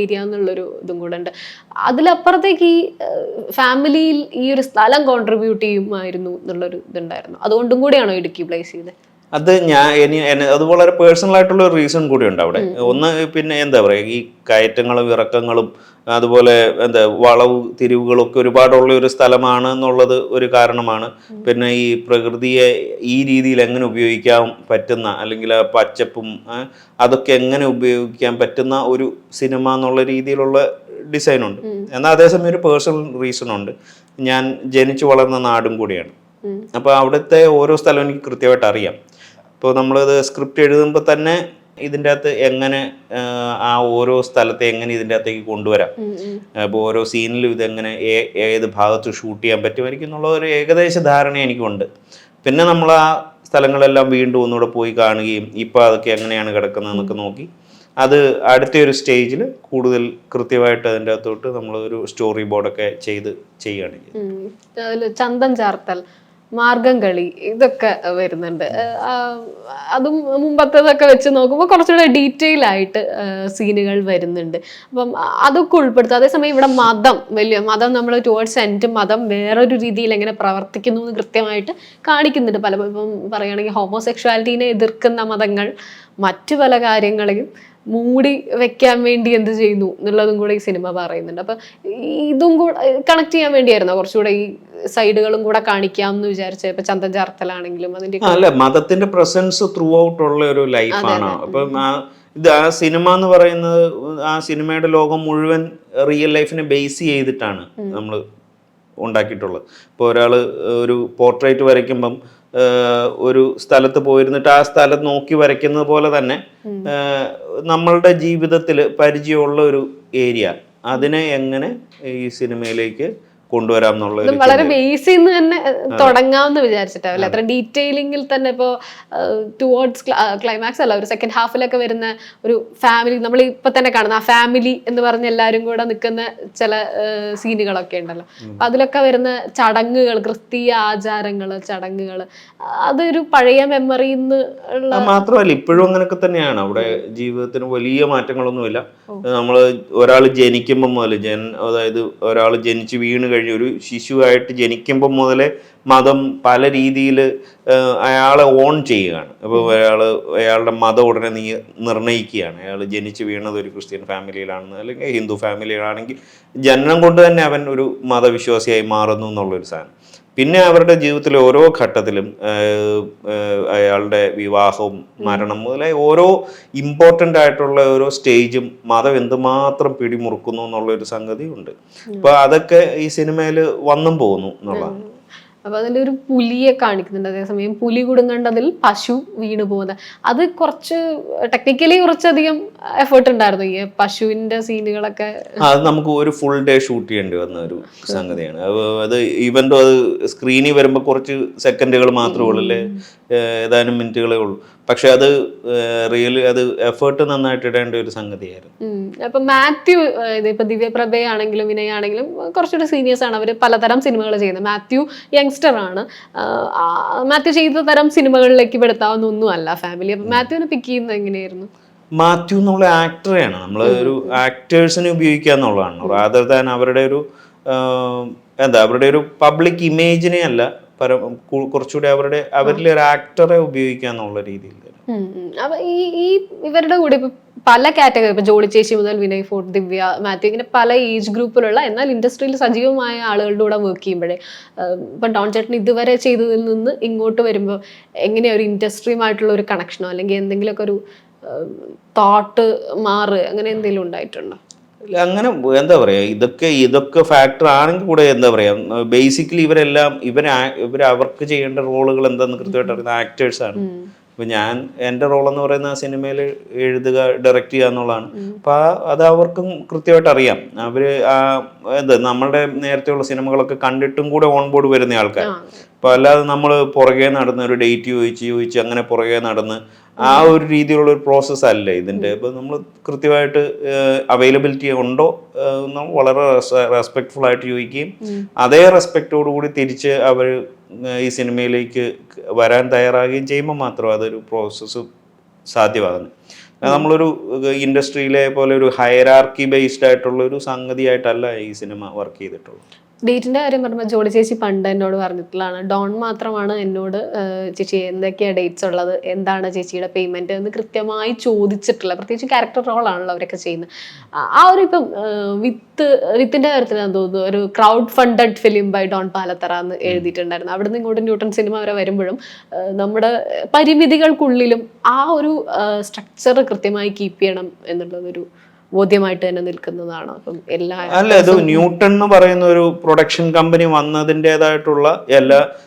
ഏരിയ എന്നുള്ളൊരു ഇതും കൂടെ ഉണ്ട്. അതിലപ്പുറത്തേക്ക് ഈ ഫാമിലിയിൽ ഈ ഒരു സ്ഥലം കോൺട്രിബ്യൂട്ട് ചെയ്യുമായിരുന്നു എന്നുള്ളൊരു ഇതുണ്ടായിരുന്നു. അതുകൊണ്ടും കൂടിയാണോ ഇടുക്കി പ്ലേസ് ചെയ്തത്? അത് അത് വളരെ പേഴ്സണൽ ആയിട്ടുള്ള ഒരു റീസൺ കൂടിയുണ്ട് അവിടെ. ഒന്ന് പിന്നെ എന്താ പറയുക, ഈ കയറ്റങ്ങളും ഇറക്കങ്ങളും അതുപോലെ വളവ് തിരിവുകളൊക്കെ ഒരുപാടുള്ള ഒരു സ്ഥലമാണ് എന്നുള്ളത് ഒരു കാരണമാണ്. പിന്നെ ഈ പ്രകൃതിയെ ഈ രീതിയിൽ എങ്ങനെ ഉപയോഗിക്കാൻ പറ്റുന്ന, അല്ലെങ്കിൽ ആ പച്ചപ്പും അതൊക്കെ എങ്ങനെ ഉപയോഗിക്കാൻ പറ്റുന്ന ഒരു സിനിമ എന്നുള്ള രീതിയിലുള്ള ഡിസൈനുണ്ട്. എന്നാൽ അതേസമയം ഒരു പേഴ്സണൽ റീസൺ ഉണ്ട്. ഞാൻ ജനിച്ചു വളർന്ന നാടും കൂടിയാണ്. അപ്പോൾ അവിടുത്തെ ഓരോ സ്ഥലവും എനിക്ക് കൃത്യമായിട്ട് അറിയാം. ഇപ്പോൾ നമ്മളിത് സ്ക്രിപ്റ്റ് എഴുതുമ്പോൾ തന്നെ ഇതിൻ്റെ അകത്ത് എങ്ങനെ ആ ഓരോ സ്ഥലത്തെ എങ്ങനെ ഇതിൻ്റെ അകത്തേക്ക് കൊണ്ടുവരാം, അപ്പോൾ ഓരോ സീനിലും ഇതെങ്ങനെ ഏത് ഭാഗത്ത് ഷൂട്ട് ചെയ്യാൻ പറ്റുമായിരിക്കും എന്നുള്ള ഒരു ഏകദേശ ധാരണ എനിക്കുണ്ട്. പിന്നെ നമ്മൾ ആ സ്ഥലങ്ങളെല്ലാം വീണ്ടും ഒന്നുകൂടെ പോയി കാണുകയും ഇപ്പോൾ അതൊക്കെ എങ്ങനെയാണ് കിടക്കുന്നതെന്നൊക്കെ നോക്കി അത് അടുത്ത ഒരു സ്റ്റേജിൽ കൂടുതൽ കൃത്യമായിട്ട് അതിൻ്റെ അകത്തോട്ട് നമ്മൾ ഒരു സ്റ്റോറി ബോർഡൊക്കെ ചെയ്യുകയാണ്. ചന്തം ചാർത്തൽ, മാർഗം കളി, ഇതൊക്കെ വരുന്നുണ്ട്. അതും മുമ്പത്തേതൊക്കെ വെച്ച് നോക്കുമ്പോൾ കുറച്ചുകൂടെ ഡീറ്റെയിൽ ആയിട്ട് സീനുകൾ വരുന്നുണ്ട്. അപ്പം അതൊക്കെ ഉൾപ്പെടുത്തും. അതേസമയം ഇവിടെ മതം നമ്മൾ ടുവേർഡ്സ് എൻഡ് മതം വേറൊരു രീതിയിൽ എങ്ങനെ പ്രവർത്തിക്കുന്നു എന്ന് കൃത്യമായിട്ട് കാണിക്കുന്നുണ്ട്. ഇപ്പം പറയുകയാണെങ്കിൽ ഹോമോസെക്ഷുവാലിറ്റീനെ എതിർക്കുന്ന മതങ്ങൾ മറ്റു പല കാര്യങ്ങളെയും മൂടി വെക്കാൻ വേണ്ടി എന്ത് ചെയ്യുന്നു എന്നുള്ളതും കൂടെ ഈ സിനിമ പറയുന്നുണ്ട്. അപ്പൊ ഇതും കൂടെ കണക്ട് ചെയ്യാൻ വേണ്ടിയായിരുന്നോ കുറച്ചുകൂടെ ഈ സൈഡുകളും കൂടെ കാണിക്കാം എന്ന് വിചാരിച്ച? ഇപ്പൊ ചന്തം ചാർത്തലാണെങ്കിലും അതിന്റെ അല്ല, മതത്തിന്റെ പ്രസൻസ് ത്രൂ ഔട്ട് ഉള്ള ഒരു ലൈഫാണ്. അപ്പം ആ സിനിമ എന്ന് പറയുന്നത് ആ സിനിമയുടെ ലോകം മുഴുവൻ റിയൽ ലൈഫിനെ ബേസ് ചെയ്തിട്ടാണ് നമ്മൾ ഉണ്ടാക്കിയിട്ടുള്ളത്. ഇപ്പോൾ ഒരാൾ ഒരു പോർട്രേറ്റ് വരയ്ക്കുമ്പം ഒരു സ്ഥലത്ത് പോയിരുന്നിട്ട് ആ സ്ഥലത്ത് നോക്കി വരയ്ക്കുന്നത് പോലെ തന്നെ നമ്മളുടെ ജീവിതത്തിൽ പരിചയമുള്ള ഒരു ഏരിയ അതിനെ എങ്ങനെ ഈ സിനിമയിലേക്ക് കൊണ്ടുവരാം എന്നുള്ള വളരെ ബേസിൽ നിന്ന് തന്നെ തുടങ്ങാമെന്ന് വിചാരിച്ചിട്ടാവില്ല. അത്ര ഡീറ്റെയിലിംഗിൽ തന്നെ ഇപ്പോൾ ടുവേർഡ്സ് ക്ലൈമാക്സ് അല്ല, ഒരു സെക്കൻഡ് ഹാഫിലൊക്കെ വരുന്ന ഒരു ഫാമിലി, നമ്മൾ ഇപ്പൊ തന്നെ കാണുന്ന ആ ഫാമിലി എന്ന് പറഞ്ഞ് എല്ലാവരും കൂടെ നിൽക്കുന്ന ചില സീനുകളൊക്കെ ഉണ്ടല്ലോ. അതിലൊക്കെ വരുന്ന ചടങ്ങുകൾ, ക്രിസ്തീയ ആചാരങ്ങൾ, ചടങ്ങുകൾ, അതൊരു പഴയ മെമ്മറിയിൽ നിന്ന് ഉള്ള മാത്രമല്ല ഇപ്പോഴും അങ്ങനെയൊക്കെ തന്നെയാണ്. അവിടെ ജീവിതത്തിന് വലിയ മാറ്റങ്ങളൊന്നുമില്ല. നമ്മൾ ഒരാൾ ജനിക്കുമ്പോൾ മുതൽ അതായത് ഒരാൾ ജനിച്ച് വീണ് കഴിഞ്ഞ് ഒരു ശിശുവായിട്ട് ജനിക്കുമ്പോൾ മുതലേ മതം പല രീതിയിൽ അയാളെ ഓൺ ചെയ്യുകയാണ്. അപ്പോൾ അയാളുടെ മതം ഉടനെ നിർണ്ണയിക്കുകയാണ്. അയാൾ ജനിച്ച് വീണത് ഒരു ക്രിസ്ത്യൻ ഫാമിലിയിലാണെന്ന് അല്ലെങ്കിൽ ഹിന്ദു ഫാമിലിയിലാണെങ്കിൽ ജനനം കൊണ്ട് തന്നെ അവൻ ഒരു മതവിശ്വാസിയായി മാറുന്നു എന്നുള്ളൊരു സാധനം. പിന്നെ അവരുടെ ജീവിതത്തിലെ ഓരോ ഘട്ടത്തിലും അയാളുടെ വിവാഹവും മരണം മുതലായ ഓരോ ഇമ്പോർട്ടൻ്റ് ആയിട്ടുള്ള ഓരോ സ്റ്റേജും മതം എന്തുമാത്രം പിടിമുറുക്കുന്നു എന്നുള്ളൊരു സംഗതി ഉണ്ട്. അപ്പോൾ അതൊക്കെ ഈ സിനിമയിൽ വന്നും പോകുന്നു എന്നുള്ളതാണ്. അപ്പൊ അതിലൊരു പുലിയെ കാണിക്കുന്നുണ്ട്. അതേസമയം പുലി കുടുങ്ങേണ്ടതിൽ പശു വീണു പോകുന്നത്, അത് കുറച്ച് ടെക്നിക്കലി കുറച്ചധികം എഫേർട്ട് ഉണ്ടായിരുന്നു ഈ പശുവിന്റെ സീനുകളൊക്കെ. അത് നമുക്ക് ഒരു ഫുൾ ഡേ ഷൂട്ട് ചെയ്യേണ്ടി വന്ന ഒരു സംഗതിയാണ്. അത് ഈവൻ അത് സ്ക്രീനിൽ വരുമ്പോൾ കുറച്ച് സെക്കൻഡുകൾ മാത്രമേ ഉള്ളൂ, അല്ലേ, ഏതാനും മിനിറ്റുകളേ ഉള്ളൂ. പക്ഷെ അത് റിയലി അത് എഫേർട്ട് നന്നായിട്ട് ഇടേണ്ട ഒരു സംഗതിയായിരുന്നു. അപ്പൊ മാത്യു, ഇപ്പൊ ദിവ്യപ്രഭയാണെങ്കിലും വിനയാണെങ്കിലും കുറച്ചുകൂടി സീനിയേഴ്സ് ആണ്. അവർ പലതരം സിനിമകൾ ചെയ്യുന്നത്. മാത്യു യങ്സ്റ്റർ ആണ്. മാത്യു ചെയ്ത തരം സിനിമകളിലേക്ക് പെടുത്താവുന്ന ഒന്നും അല്ല ഫാമിലി. അപ്പൊ മാത്യുവിനെ പിക്ക് ചെയ്യുന്നത് എങ്ങനെയായിരുന്നു? മാത്യു എന്നുള്ള ആക്ടറെയാണ് നമ്മൾ ഒരു ആക്ടേഴ്സിനെ ഉപയോഗിക്കുക എന്നുള്ളതാണ്, റാദർ ദാൻ അവരുടെ ഒരു അവരുടെ ഒരു പബ്ലിക് ഇമേജിനെ അല്ല, കുറച്ചുകൂടി അവരിലെ ഒരു ആക്ടറെ ഉപയോഗിക്കുക എന്നുള്ള രീതിയിൽ. അപ്പൊ ഈ ഇവരുടെ കൂടെ ഇപ്പൊ പല കാറ്റഗറി, ഇപ്പൊ ജോളി ചേച്ചി മുതൽ വിനയ് ഫോർട്ട്, ദിവ്യ, മാത്യു, ഇങ്ങനെ പല ഏജ് ഗ്രൂപ്പിലുള്ള എന്നാൽ ഇൻഡസ്ട്രിയിൽ സജീവമായ ആളുകളുടെ കൂടെ വർക്ക് ചെയ്യുമ്പോഴേ ഇപ്പൊ ഡോൺ ചേട്ടൻ ഇതുവരെ ചെയ്തതിൽ നിന്ന് ഇങ്ങോട്ട് വരുമ്പോൾ എങ്ങനെയാ ഒരു ഇൻഡസ്ട്രിയുമായിട്ടുള്ള ഒരു കണക്ഷനോ അല്ലെങ്കിൽ എന്തെങ്കിലുമൊക്കെ ഒരു തോട്ട് അങ്ങനെ എന്തെങ്കിലും ഉണ്ടായിട്ടുണ്ടോ? അങ്ങനെ എന്താ പറയുക, ഇതൊക്കെ ഫാക്ടർ ആണെങ്കിൽ കൂടെ എന്താ പറയുക, ബേസിക്കലി ഇവർ അവർക്ക് ചെയ്യേണ്ട റോളുകൾ എന്താണെന്ന് കൃത്യമായിട്ട് അറിയുന്ന ആക്ടേഴ്സാണ്. അപ്പോൾ എൻ്റെ റോളെന്ന് പറയുന്ന ആ സിനിമയിൽ എഴുതുക, ഡയറക്റ്റ് ചെയ്യുക എന്നുള്ളതാണ്. അപ്പോൾ അത് അവർക്കും കൃത്യമായിട്ട് അറിയാം. അവർ നമ്മളുടെ നേരത്തെയുള്ള സിനിമകളൊക്കെ കണ്ടിട്ടും കൂടെ ഓൺ ബോർഡ് വരുന്ന ആൾക്കാർ. അപ്പോൾ അല്ലാതെ നമ്മൾ പുറകെ നടന്ന് ഒരു ഡേറ്റ് ചോദിച്ച് അങ്ങനെ പുറകെ നടന്ന് ആ ഒരു രീതിയിലുള്ള ഒരു പ്രോസസ്സ് അല്ല ഇതിൻ്റെ. ഇപ്പോൾ നമ്മൾ കൃത്യമായിട്ട് അവൈലബിലിറ്റി ഉണ്ടോ നമ്മൾ വളരെ റെസ്പെക്ട്ഫുൾ ആയിട്ട് ചോദിക്കുകയും അതേ റെസ്പെക്റ്റോടു കൂടി തിരിച്ച് അവർ ഈ സിനിമയിലേക്ക് വരാൻ തയ്യാറാകുകയും ചെയ്യുമ്പോൾ മാത്രം അതൊരു പ്രോസസ്സ് സാധ്യമാകുന്നത്. നമ്മളൊരു ഇൻഡസ്ട്രിയിലെ പോലെ ഒരു ഹയറാർക്കി ബേസ്ഡ് ആയിട്ടുള്ള ഒരു സംഗതിയായിട്ടല്ല ഈ സിനിമ വർക്ക് ചെയ്തിട്ടുള്ളത്. ഡേറ്റിന്റെ കാര്യം പറയുമ്പോൾ ജോഡി ചേച്ചി പണ്ട് എന്നോട് പറഞ്ഞിട്ടുള്ളതാണ്, ഡോൺ മാത്രമാണ് എന്നോട് ചേച്ചി എന്തൊക്കെയാണ് ഡേറ്റ്സ് ഉള്ളത്, എന്താണ് ചേച്ചിയുടെ പേയ്മെന്റ് എന്ന് കൃത്യമായി ചോദിച്ചിട്ടുള്ള. പ്രത്യേകിച്ച് ക്യാരക്ടർ റോളാണല്ലോ അവരൊക്കെ ചെയ്യുന്നത്. ആ ഒരു ഇപ്പം വിത്തിന്റെ കാര്യത്തിൽ ഞാൻ തോന്നുന്നു ഒരു crowd funded film by Don Palathara എന്ന് എഴുതിയിട്ടുണ്ടായിരുന്നു. അവിടുന്ന് ഇങ്ങോട്ട് ന്യൂട്ടൺ സിനിമ വരെ വരുമ്പോഴും നമ്മുടെ പരിമിതികൾക്കുള്ളിലും ആ ഒരു സ്ട്രക്ചർ കൃത്യമായി കീപ്പ് ചെയ്യണം എന്നുള്ളതൊരു ബോധ്യമായിട്ട് തന്നെ നിൽക്കുന്നതാണ്. അപ്പം അല്ല, ഇത് ന്യൂട്ടൺ എന്ന് പറയുന്ന ഒരു പ്രൊഡക്ഷൻ കമ്പനി വന്നതിൻ്റെതായിട്ടുള്ള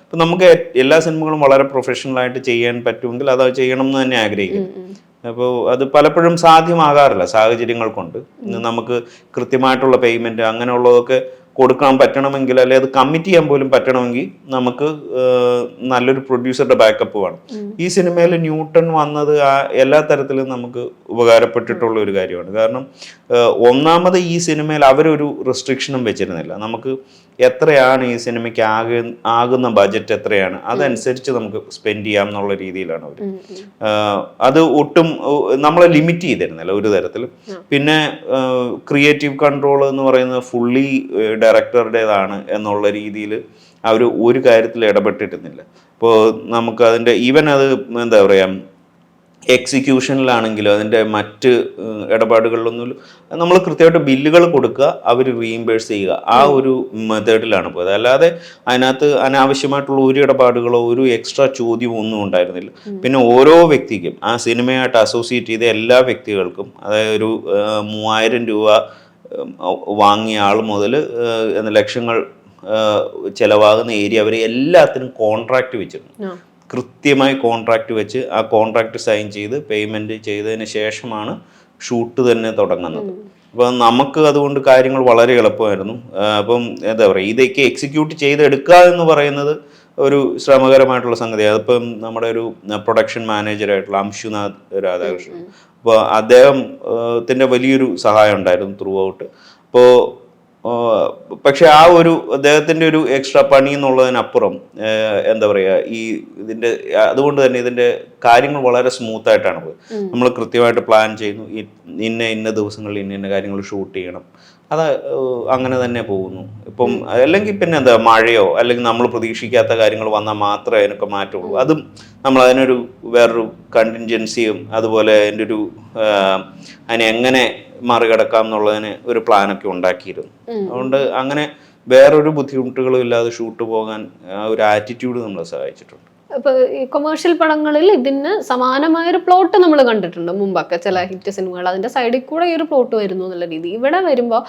ഇപ്പം നമുക്ക് എല്ലാ സിനിമകളും വളരെ പ്രൊഫഷണൽ ആയിട്ട് ചെയ്യാൻ പറ്റുമെങ്കിൽ അത് ചെയ്യണം എന്ന് തന്നെ ആഗ്രഹിക്കുന്നു. അപ്പോൾ അത് പലപ്പോഴും സാധ്യമാകാറില്ല സാഹചര്യങ്ങൾ കൊണ്ട്. നമുക്ക് കൃത്യമായിട്ടുള്ള പേയ്മെന്റ് അങ്ങനെയുള്ളതൊക്കെ കൊടുക്കാൻ പറ്റണമെങ്കിൽ, അല്ലെ അത് കമ്മിറ്റ് ചെയ്യാൻ പോലും പറ്റണമെങ്കിൽ നമുക്ക് നല്ലൊരു പ്രൊഡ്യൂസറുടെ ബാക്കപ്പ് വേണം. ഈ സിനിമയിൽ ന്യൂട്ടൺ വന്നത് എല്ലാ തരത്തിലും നമുക്ക് ഉപകാരപ്പെട്ടിട്ടുള്ള ഒരു കാര്യമാണ്. കാരണം ഒന്നാമത് ഈ സിനിമയിൽ അവരൊരു റെസ്ട്രിക്ഷനും വെച്ചിരുന്നില്ല. നമുക്ക് എത്രയാണ് ഈ സിനിമയ്ക്ക് ആകുന്ന ബജറ്റ് എത്രയാണ് അതനുസരിച്ച് നമുക്ക് സ്പെൻഡ് ചെയ്യാം എന്നുള്ള രീതിയിലാണ് അവർ. അത് ഒട്ടും നമ്മളെ ലിമിറ്റ് ചെയ്തിരുന്നില്ല ഒരു തരത്തിലും. പിന്നെ ക്രിയേറ്റീവ് കൺട്രോൾ എന്ന് പറയുന്നത് ഫുള്ളി ഡയറക്ടറുടേതാണ് എന്നുള്ള രീതിയിൽ അവർ ഒരു കാര്യത്തിൽ ഇടപെട്ടിട്ടുന്നില്ല. ഇപ്പോൾ നമുക്ക് അതിൻ്റെ ഈവൻ അത് എന്താ പറയുക എക്സിക്യൂഷനിലാണെങ്കിലും അതിൻ്റെ മറ്റ് ഇടപാടുകളിലൊന്നും നമ്മൾ കൃത്യമായിട്ട് ബില്ലുകൾ കൊടുക്കുക, അവർ റീഇംബേഴ്സ് ചെയ്യുക, ആ ഒരു മെത്തേഡിലാണ് പോയത്. അല്ലാതെ അതിനകത്ത് അനാവശ്യമായിട്ടുള്ള ഒരു ഇടപാടുകളോ ഒരു എക്സ്ട്രാ ചോദ്യമോ ഒന്നും ഉണ്ടായിരുന്നില്ല. പിന്നെ ഓരോ വ്യക്തിക്കും ആ സിനിമയായിട്ട് അസോസിയേറ്റ് ചെയ്ത എല്ലാ വ്യക്തികൾക്കും, അതായത് ഒരു 3000 രൂപ വാങ്ങിയ ആൾ മുതൽ ലക്ഷങ്ങൾ ചിലവാകുന്ന ഏരിയ വരെ എല്ലാത്തിനും കോൺട്രാക്റ്റ് വെച്ചിരുന്നു. കൃത്യമായി കോൺട്രാക്റ്റ് വെച്ച് ആ കോൺട്രാക്റ്റ് സൈൻ ചെയ്ത് പേയ്മെൻറ്റ് ചെയ്തതിന് ശേഷമാണ് ഷൂട്ട് തന്നെ തുടങ്ങുന്നത്. അപ്പം നമുക്ക് അതുകൊണ്ട് കാര്യങ്ങൾ വളരെ എളുപ്പമായിരുന്നു. അപ്പം എന്താ പറയുക, ഇതൊക്കെ എക്സിക്യൂട്ട് ചെയ്തെടുക്കുക എന്ന് പറയുന്നത് ഒരു ശ്രമകരമായിട്ടുള്ള സംഗതിയാണ്. അതിപ്പം നമ്മുടെ ഒരു പ്രൊഡക്ഷൻ മാനേജറായിട്ടുള്ള അംശുനാഥ് രാധാകൃഷ്ണൻ, അപ്പോൾ അദ്ദേഹത്തിൻ്റെ വലിയൊരു സഹായം ഉണ്ടായിരുന്നു ത്രൂ ഔട്ട്. അപ്പോൾ പക്ഷെ ആ ഒരു അദ്ദേഹത്തിൻ്റെ ഒരു എക്സ്ട്രാ പണി എന്നുള്ളതിനപ്പുറം എന്താ പറയുക അതുകൊണ്ട് തന്നെ ഇതിൻ്റെ കാര്യങ്ങൾ വളരെ സ്മൂത്തായിട്ടാണ് പോയത്. നമ്മൾ കൃത്യമായിട്ട് പ്ലാൻ ചെയ്യുന്നു, ഇന്ന ദിവസങ്ങളിൽ ഇന്ന കാര്യങ്ങൾ ഷൂട്ട് ചെയ്യണം, അത് അങ്ങനെ തന്നെ പോകുന്നു. ഇപ്പം അല്ലെങ്കിൽ പിന്നെ എന്താ മഴയോ അല്ലെങ്കിൽ നമ്മൾ പ്രതീക്ഷിക്കാത്ത കാര്യങ്ങൾ വന്നാൽ മാത്രമേ അതിനൊക്കെ മാറ്റുള്ളൂ. അതും നമ്മൾ അതിനൊരു വേറൊരു കണ്ടിൻജൻസിയും അതുപോലെ അതിൻ്റെ ഒരു അതിനെ എങ്ങനെ മറികടക്കാം എന്നുള്ളതിന് ഒരു പ്ലാനൊക്കെ ഉണ്ടാക്കിയിരുന്നു. അതുകൊണ്ട് അങ്ങനെ വേറൊരു ബുദ്ധിമുട്ടുകളും ഇല്ലാതെ ഷൂട്ട് പോകാൻ ഒരു ആറ്റിറ്റ്യൂഡ് നമ്മളെ സഹായിച്ചിട്ടുണ്ട്. ഇപ്പൊ ഈ കൊമേഴ്ഷ്യൽ പടങ്ങളിൽ ഇതിന് സമാനമായൊരു പ്ലോട്ട് നമ്മൾ കണ്ടിട്ടുണ്ട് മുമ്പൊക്കെ, ചില ഹിറ്റ് സിനിമകൾ അതിന്റെ സൈഡിൽ കൂടെ ഈ ഒരു പ്ലോട്ട് വരുന്നു എന്നുള്ള രീതി. ഇവിടെ വരുമ്പോൾ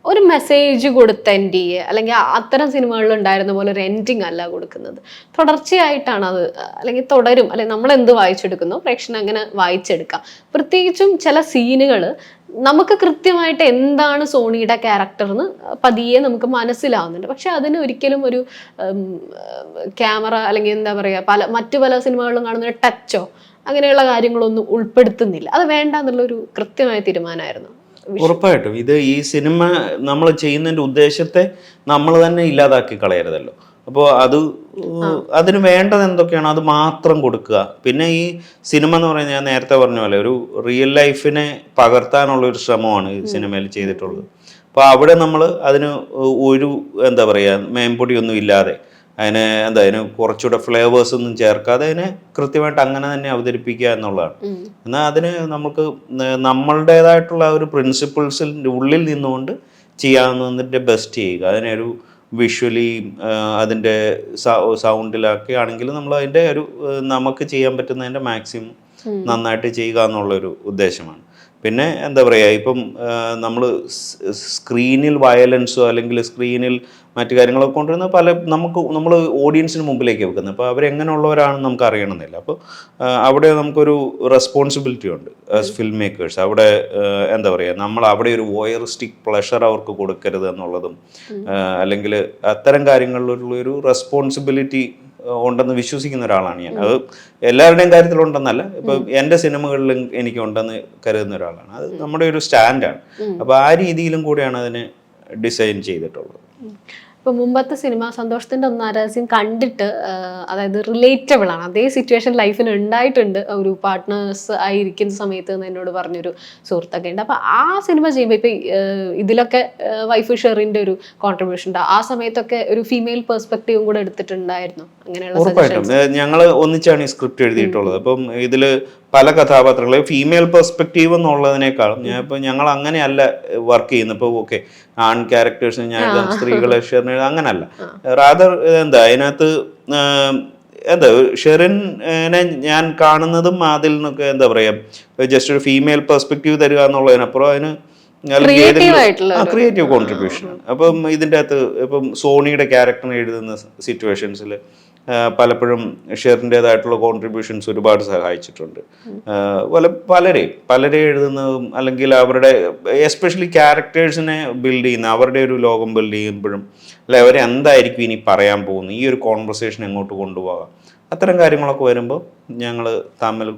ഒരു മെസ്സേജ് കൊടുത്ത എൻഡ് ചെയ്യുക, അല്ലെങ്കിൽ അത്തരം സിനിമകളിൽ ഉണ്ടായിരുന്ന പോലെ ഒരു എൻഡിങ് അല്ല കൊടുക്കുന്നത്. തുടർച്ചയായിട്ടാണ് അത്, അല്ലെങ്കിൽ തുടരും, അല്ലെങ്കിൽ നമ്മൾ എന്ത് വായിച്ചെടുക്കുന്നു പ്രേക്ഷകൻ അങ്ങനെ വായിച്ചെടുക്കാം. പ്രത്യേകിച്ചും ചില സീനുകൾ നമുക്ക് കൃത്യമായിട്ട് എന്താണ് സോണിയുടെ ക്യാരക്ടർ എന്ന് പതിയെ നമുക്ക് മനസ്സിലാവുന്നുണ്ട്. പക്ഷെ അതിന് ഒരിക്കലും ഒരു ക്യാമറ അല്ലെങ്കിൽ എന്താ പറയുക മറ്റു പല സിനിമകളിലും കാണുന്ന ടച്ചോ അങ്ങനെയുള്ള കാര്യങ്ങളൊന്നും ഉൾപ്പെടുത്തുന്നില്ല. അത് വേണ്ട എന്നുള്ളൊരു കൃത്യമായ തീരുമാനമായിരുന്നു. ഉറപ്പായിട്ടും ഈ സിനിമ നമ്മൾ ചെയ്യുന്നതിൻ്റെ ഉദ്ദേശത്തെ നമ്മൾ തന്നെ ഇല്ലാതാക്കി കളയരുതല്ലോ. അപ്പോൾ അതിന് വേണ്ടത് എന്തൊക്കെയാണ് അത് മാത്രം കൊടുക്കുക. പിന്നെ ഈ സിനിമ എന്ന് പറയുന്നത് ഞാൻ നേരത്തെ പറഞ്ഞ പോലെ ഒരു റിയൽ ലൈഫിനെ പകർത്താനുള്ള ഒരു ശ്രമമാണ് ഈ സിനിമയിൽ ചെയ്തിട്ടുള്ളത്. അപ്പോൾ അവിടെ നമ്മൾ അതിന് ഒരു എന്താ പറയുക മേമ്പൊടിയൊന്നും ഇല്ലാതെ അതിന് കുറച്ചുകൂടെ ഫ്ലേവേഴ്സ് ഒന്നും ചേർക്കാതെ അതിനെ കൃത്യമായിട്ട് അങ്ങനെ തന്നെ അവതരിപ്പിക്കുക എന്നുള്ളതാണ്. എന്നാൽ അതിന് നമുക്ക് നമ്മളുടേതായിട്ടുള്ള ഒരു പ്രിൻസിപ്പിൾസിൻ്റെ ഉള്ളിൽ നിന്നുകൊണ്ട് ചെയ്യാവുന്നതിൻ്റെ ബെസ്റ്റ് ചെയ്യുക. അതിനൊരു വിഷ്വലി അതിൻ്റെ സൗണ്ടിലൊക്കെ ആണെങ്കിൽ നമ്മൾ അതിൻ്റെ നമുക്ക് ചെയ്യാൻ പറ്റുന്നതിൻ്റെ മാക്സിമം നന്നായിട്ട് ചെയ്യുക എന്നുള്ളൊരു ഉദ്ദേശമാണ്. പിന്നെ എന്താ പറയുക, ഇപ്പം നമ്മൾ സ്ക്രീനിൽ വയലൻസോ അല്ലെങ്കിൽ സ്ക്രീനിൽ മറ്റു കാര്യങ്ങളൊക്കെ കൊണ്ടുവരുന്ന നമ്മൾ ഓഡിയൻസിന് മുമ്പിലേക്ക് വെക്കുന്നത്. അപ്പോൾ അവരെങ്ങനെയുള്ളവരാണെന്ന് നമുക്ക് അറിയണമെന്നില്ല. അപ്പോൾ അവിടെ നമുക്കൊരു റെസ്പോൺസിബിലിറ്റി ഉണ്ട് ആസ് ഫിൽം മേക്കേഴ്സ്. അവിടെ എന്താ പറയുക, നമ്മൾ അവിടെ ഒരു വോയറിസ്റ്റിക് പ്ലഷർ അവർക്ക് കൊടുക്കരുത് എന്നുള്ളതും, അല്ലെങ്കിൽ അത്തരം കാര്യങ്ങളിലുള്ള ഒരു റെസ്പോൺസിബിലിറ്റി ഉണ്ടെന്ന് വിശ്വസിക്കുന്ന ഒരാളാണ് ഞാൻ. അത് എല്ലാവരുടെയും കാര്യത്തിലുണ്ടെന്നല്ല, ഇപ്പൊ എൻ്റെ സിനിമകളിലും എനിക്കുണ്ടെന്ന് കരുതുന്ന ഒരാളാണ്. അത് നമ്മുടെ ഒരു സ്റ്റാൻഡാണ്. അപ്പോൾ ആ രീതിയിലും കൂടിയാണ് അതിനെ ഡിസൈൻ ചെയ്തിട്ടുള്ളത്. ഇപ്പൊ മുമ്പത്തെ സിനിമ സന്തോഷത്തിന്റെ ഒന്നാം രഹസ്യം കണ്ടിട്ട് അതായത് റിലേറ്റബിൾ ആണ്, അതേ സിറ്റുവേഷൻ ലൈഫിൽ ഉണ്ടായിട്ടുണ്ട് ഒരു പാർട്ട്നേഴ്സ് ആയിരിക്കുന്ന സമയത്ത് എന്ന് എന്നോട് പറഞ്ഞൊരു സുഹൃത്തൊക്കെ ഉണ്ട്. അപ്പൊ ആ സിനിമ ചെയ്യുമ്പോൾ ഇപ്പൊ ഇതിലൊക്കെ വൈഫ് ഷെറിന്റെ ഒരു കോൺട്രിബ്യൂഷൻ ഉണ്ട്. ആ സമയത്തൊക്കെ ഒരു ഫീമെയിൽ പെർസ്പെക്റ്റീവും കൂടെ എടുത്തിട്ടുണ്ടായിരുന്നു. അങ്ങനെയുള്ള ഉറപ്പായിട്ടും ഞങ്ങൾ ഒന്നിച്ചാണ് ഈ സ്ക്രിപ്റ്റ് എഴുതിയിട്ടുള്ളത്. അപ്പം ഇതില് പല കഥാപാത്രങ്ങളെ ഫീമെയിൽ പെർസ്പെക്റ്റീവ് എന്നുള്ളതിനേക്കാളും ഞങ്ങൾ അങ്ങനെയല്ല വർക്ക് ചെയ്യുന്നത്. ഇപ്പോൾ ഓക്കെ ആൺ ക്യാരക്ടേഴ്സിന് ഞാൻ എഴുതാം, സ്ത്രീകളെ ഷെറിന് എഴുതാം, അങ്ങനല്ല. റാദർ എന്താ അതിനകത്ത് എന്താ ഷെറിനെ ഞാൻ കാണുന്നതും അതിൽ നിന്നൊക്കെ എന്താ പറയുക, ജസ്റ്റ് ഒരു ഫീമെയിൽ പെർസ്പെക്റ്റീവ് തരിക എന്നുള്ളതിനപ്പുറം അതിന് ക്രിയേറ്റീവ് കോൺട്രിബ്യൂഷൻ. അപ്പം ഇതിൻ്റെ അകത്ത് ഇപ്പം സോണിയുടെ ക്യാരക്ടറിനെ എഴുതുന്ന സിറ്റുവേഷൻസിൽ പലപ്പോഴും ഷെറിൻ്റെതായിട്ടുള്ള കോൺട്രിബ്യൂഷൻസ് ഒരുപാട് സഹായിച്ചിട്ടുണ്ട്. പലരെ എഴുതുന്നതും അല്ലെങ്കിൽ അവരുടെ എസ്പെഷ്യലി ക്യാരക്ടേഴ്സിനെ ബിൽഡ് ചെയ്യുന്ന, അവരുടെ ഒരു ലോകം ബിൽഡ് ചെയ്യുമ്പോഴും അല്ലെ അവരെ എന്തായിരിക്കും ഇനി പറയാൻ പോകുന്നത്, ഈ ഒരു കോൺവെർസേഷൻ എങ്ങോട്ട് കൊണ്ടുപോകാം, അത്തരം കാര്യങ്ങളൊക്കെ വരുമ്പോൾ ഞങ്ങൾ തമ്മിൽ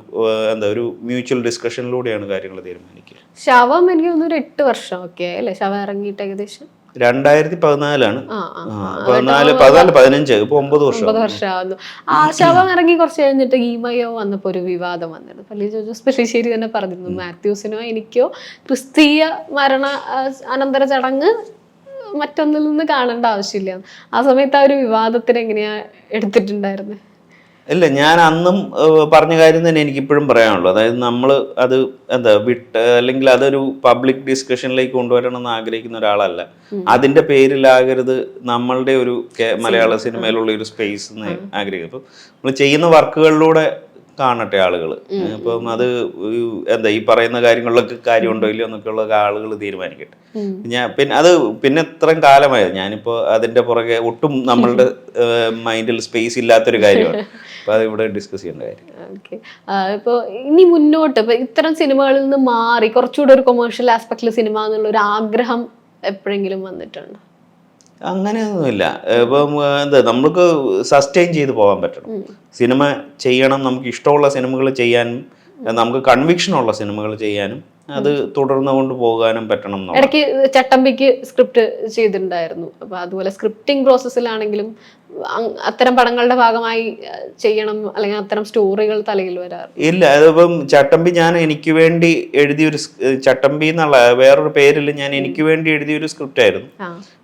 എന്താ ഒരു മ്യൂച്വൽ ഡിസ്കഷനിലൂടെയാണ് കാര്യങ്ങൾ തീരുമാനിക്കുക. ശവം എനിക്ക് തോന്നുന്നു 8 വർഷം ഒക്കെ അല്ലേ ശവം ഇറങ്ങിയിട്ട്? ഏകദേശം 2014 15 ഇപ്പൊ 9 വർഷമാകുന്നു. ആ ശവം ഇറങ്ങി കുറച്ച് കഴിഞ്ഞിട്ട് ഈമയോ വന്നപ്പോ ഒരു വിവാദം വന്നിരുന്നു. പള്ളി ജോജോസ് പെല്ലിശ്ശേരി തന്നെ പറഞ്ഞിരുന്നു, മാത്യൂസിനോ എനിക്കോ ക്രിസ്തീയ മരണ അനന്തര ചടങ്ങ് മറ്റൊന്നിൽ നിന്ന് കാണേണ്ട ആവശ്യമില്ല. ആ സമയത്ത് ആ ഒരു വിവാദത്തിന് എങ്ങനെയാ എടുത്തിട്ടുണ്ടായിരുന്നത്? ഇല്ല, ഞാൻ അന്നും പറഞ്ഞ കാര്യം തന്നെ എനിക്കിപ്പോഴും പറയാനുള്ളൂ. അതായത് നമ്മൾ അത് എന്താ അല്ലെങ്കിൽ അതൊരു പബ്ലിക് ഡിസ്കഷനിലേക്ക് കൊണ്ടുവരണം എന്ന് ആഗ്രഹിക്കുന്ന ഒരാളല്ല. അതിന്റെ പേരിലാകരുത് നമ്മളുടെ ഒരു മലയാള സിനിമയിലുള്ള ഒരു സ്പേസ് എന്ന് ആഗ്രഹിക്കും. അപ്പം നമ്മൾ ചെയ്യുന്ന വർക്കുകളിലൂടെ കാണട്ടെ ആളുകൾ. അപ്പം അത് എന്താ ഈ പറയുന്ന കാര്യങ്ങളിലൊക്കെ കാര്യമുണ്ടോ ഇല്ലയോ എന്നൊക്കെയുള്ള ആളുകൾ തീരുമാനിക്കട്ടെ. പിന്നെ ഇത്രയും കാലമായത് ഞാനിപ്പോൾ അതിന്റെ പുറകെ ഒട്ടും നമ്മളുടെ മൈൻഡിൽ സ്പേസ് ഇല്ലാത്തൊരു കാര്യമാണ്. അപ്പൊ അത് ഇവിടെ ഡിസ്കസ് ചെയ്യേണ്ട കാര്യം. ഇപ്പോൾ ഇനി മുന്നോട്ട് ഇപ്പൊ ഇത്തരം സിനിമകളിൽ നിന്ന് മാറി കുറച്ചുകൂടെ ഒരു കൊമേഴ്ഷ്യൽ ആസ്പെക്റ്റിൽ സിനിമ എന്നുള്ള ഒരു ആഗ്രഹം എപ്പോഴെങ്കിലും വന്നിട്ടുണ്ടോ? അങ്ങനെയൊന്നുമില്ല. ഇപ്പം എന്താ നമുക്ക് സസ്റ്റെയിൻ ചെയ്ത് പോകാൻ പറ്റണം. സിനിമ ചെയ്യണം, നമുക്ക് ഇഷ്ടമുള്ള സിനിമകൾ ചെയ്യാനും നമുക്ക് കൺവിക്ഷൻ ഉള്ള സിനിമകൾ ചെയ്യാനും അത് തുടർന്നു കൊണ്ട് പോകാനും പറ്റണം. ഇടയ്ക്ക് ചട്ടമ്പിക്ക് സ്ക്രിപ്റ്റ് ചെയ്തിട്ടുണ്ടായിരുന്നു. അപ്പൊ അതുപോലെ സ്ക്രിപ്റ്റിംഗ് പ്രോസസ്സിലാണെങ്കിലും അത്തരം പടങ്ങളുടെ ഭാഗമായി ചെയ്യണം അല്ലെങ്കിൽ അത്തരം സ്റ്റോറികൾ തലയിൽ വരാറ് ഇല്ല. അതിപ്പം ചട്ടമ്പി ഞാൻ എനിക്ക് വേണ്ടി എഴുതിയൊരു ചട്ടമ്പി എന്നുള്ള വേറൊരു പേരിൽ ഞാൻ എനിക്ക് വേണ്ടി എഴുതിയൊരു സ്ക്രിപ്റ്റ് ആയിരുന്നു.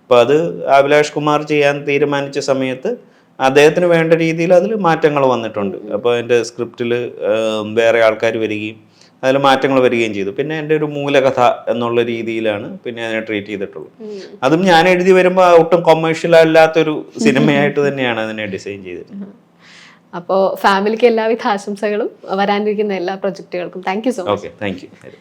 അപ്പൊ അത് അഭിലാഷ് കുമാർ ചെയ്യാൻ തീരുമാനിച്ച സമയത്ത് അദ്ദേഹത്തിന് വേണ്ട രീതിയിൽ അതിൽ മാറ്റങ്ങൾ വന്നിട്ടുണ്ട്. അപ്പോൾ എൻ്റെ സ്ക്രിപ്റ്റിൽ വേറെ ആൾക്കാർ വരികയും അതിൽ മാറ്റങ്ങൾ വരികയും ചെയ്തു. പിന്നെ എൻ്റെ ഒരു മൂലകഥ എന്നുള്ള രീതിയിലാണ് പിന്നെ അതിനെ ട്രീറ്റ് ചെയ്തിട്ടുള്ളൂ. അതും ഞാൻ എഴുതി വരുമ്പോൾ ഒട്ടും കൊമേഴ്ഷ്യൽ അല്ലാത്തൊരു സിനിമയായിട്ട് തന്നെയാണ് അതിനെ ഡിസൈൻ ചെയ്തത്. അപ്പോൾ ഫാമിലിക്ക് എല്ലാവിധ ആശംസകളും, വരാനിരിക്കുന്ന എല്ലാ പ്രൊജക്റ്റുകൾക്കും. Thank you so much. Okay, thank U.